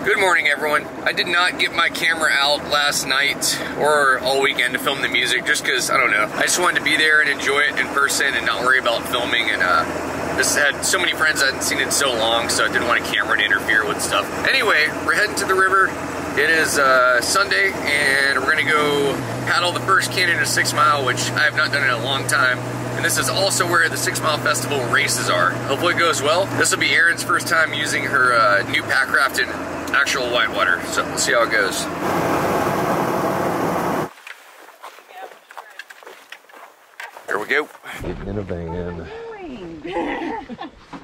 Good morning, everyone. I did not get my camera out last night or all weekend to film the music just because, I don't know, I just wanted to be there and enjoy it in person and not worry about filming, and just had so many friends I hadn't seen in so long, so I didn't want a camera to interfere with stuff. Anyway, we're heading to the river. It is Sunday, and we're gonna go paddle the first canyon of 6 Mile, which I have not done in a long time. And this is also where the 6 Mile Festival races are. Hopefully it goes well. This will be Erin's first time using her new pack raft in actual Whitewater, so we'll see how it goes. Here we go. Getting in a van.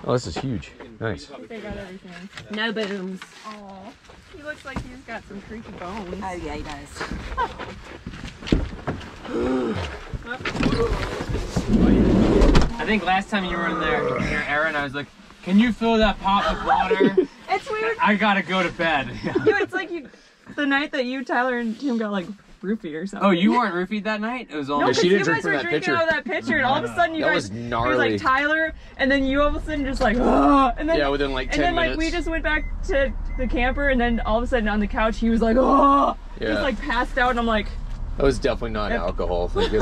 Oh, this is huge. Nice. They got everything. No booms. Aw. He looks like he's got some creaky bones. Oh yeah, he does. I think last time you were in there, Erin, I was like, can you fill that pot with water? It's weird. I gotta go to bed. Yeah, it's like the night that you, Tyler, and Tim got like roofied or something. Oh, you weren't roofied that night? It was only... No, she didn't you drink guys from were that drinking pitcher. out of that pitcher, and all of a sudden you that guys, was gnarly. it was like Tyler, and then you all of a sudden just like, oh, and then yeah, within like 10 and then minutes. like we just went back to the camper, and then all of a sudden on the couch he was like, oh, Yeah. just like passed out, and I'm like, That was definitely not alcohol. Like, it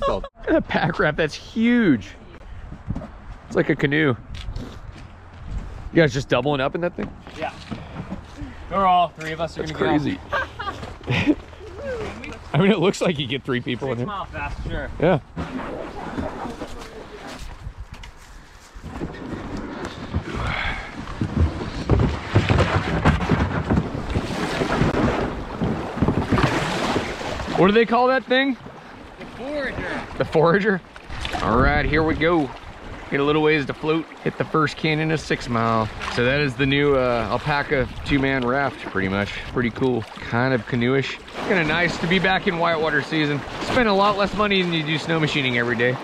felt... A pack raft, that's huge. It's like a canoe. You guys just doubling up in that thing? Yeah. Or all three of us are That's gonna crazy. I mean, it looks like you get 3 people in 6 here. Mile fast, sure. Yeah. What do they call that thing? The forager. The forager? All right, here we go. Get a little ways to float. Hit the first canyon of 6 Mile. So that is the new alpaca 2-man raft, pretty much. Pretty cool, kind of canoeish. Kind of nice to be back in whitewater season. Spend a lot less money than you do snow machining every day.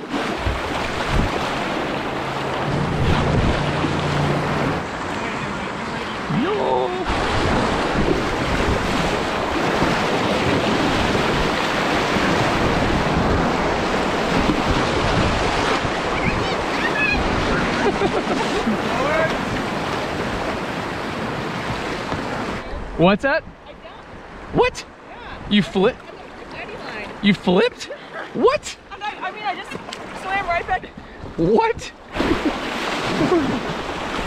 What's that? What? Yeah. You flipped? You flipped? What? I mean, I just swam right back. What?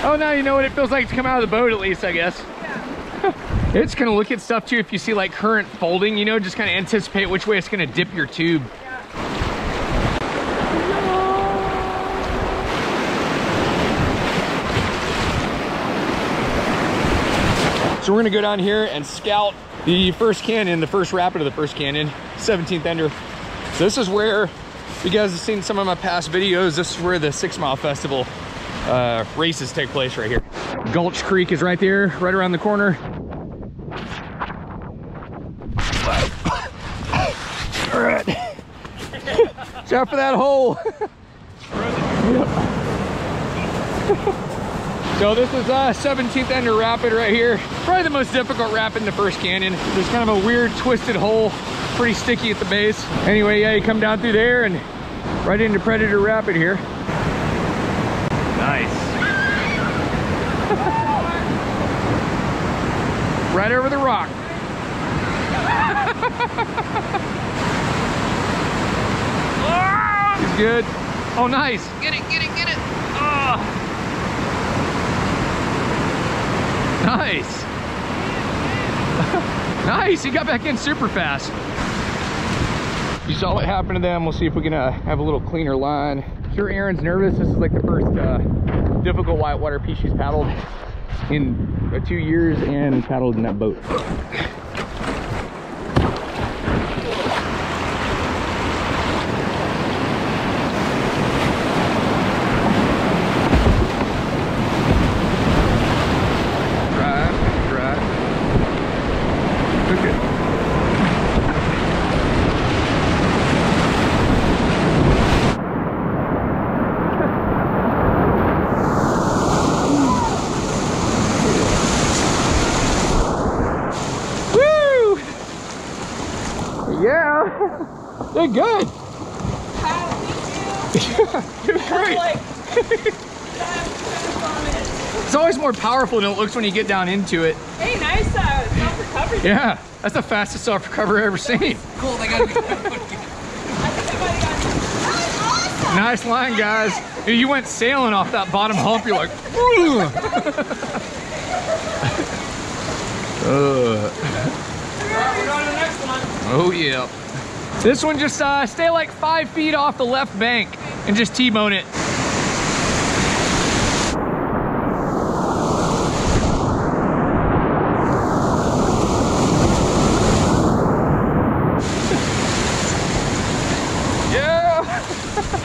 Oh, now you know what it feels like to come out of the boat, at least, I guess. Yeah. It's gonna look at stuff too if you see like current folding, you know, just kind of anticipate which way it's gonna dip your tube. So we're gonna go down here and scout the first canyon, the first rapid of the first canyon, 17th ender. So this is where, if you guys have seen some of my past videos, this is where the 6 Mile Festival races take place right here. Gulch Creek is right there, right around the corner. All right. Watch out for that hole. So this is 17th ender rapid right here. Probably the most difficult rapid in the first canyon. There's kind of a weird twisted hole, pretty sticky at the base. Anyway, yeah, you come down through there and right into Predator Rapid here. Nice. Right over the rock. He's good. Oh, nice. Get it, get it, get it. Oh. Nice. Nice, he got back in super fast. You saw what happened to them. We'll see if we can have a little cleaner line. Sure, Erin's nervous. This is like the first difficult whitewater piece she's paddled in 2 years and paddled in that boat. Yeah, they're good. You're great. It's always more powerful than it looks when you get down into it. Hey, nice self-recovery. Yeah, that's the fastest self-recovery I've ever seen. Cool, they gotta be Nice line, guys. You went sailing off that bottom hump. You're like, oh yeah. This one just stay like 5 feet off the left bank and just T-bone it.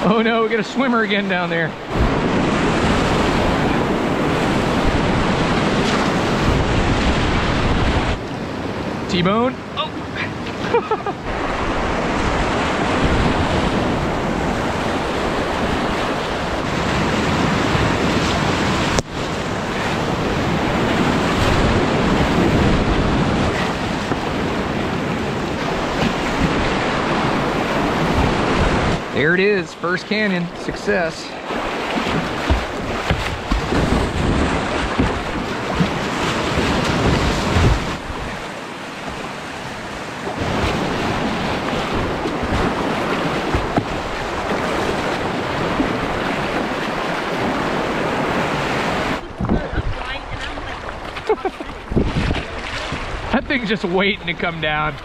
Oh no, we got a swimmer again down there. T-bone. Oh. There it is, first canyon, success. That thing's just waiting to come down.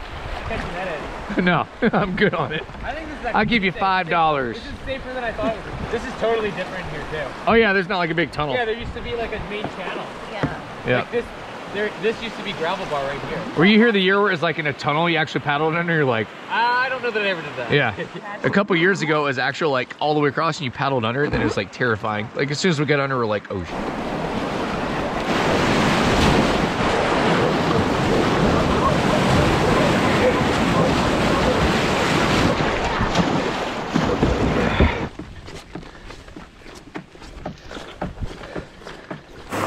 No, I'm good on it. I think this is I'll give you $5. This is safer than I thought it was. This is totally different here too. Oh yeah, there's not like a big tunnel. Yeah, there used to be like a main channel. Yeah. Like this used to be gravel bar right here. Were you here the year where it was like in a tunnel you actually paddled under? You're like, I don't know that I ever did that. yeah. A couple years ago it was actually like all the way across and you paddled under it, then it was like terrifying. Like as soon as we got under, we're like, oh shit.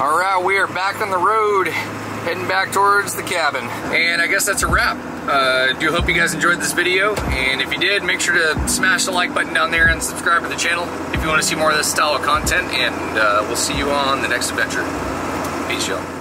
All right, we are back on the road, heading back towards the cabin. And I guess that's a wrap. Do hope you guys enjoyed this video. And if you did, make sure to smash the like button down there and subscribe to the channel if you want to see more of this style of content. And we'll see you on the next adventure. Peace, y'all.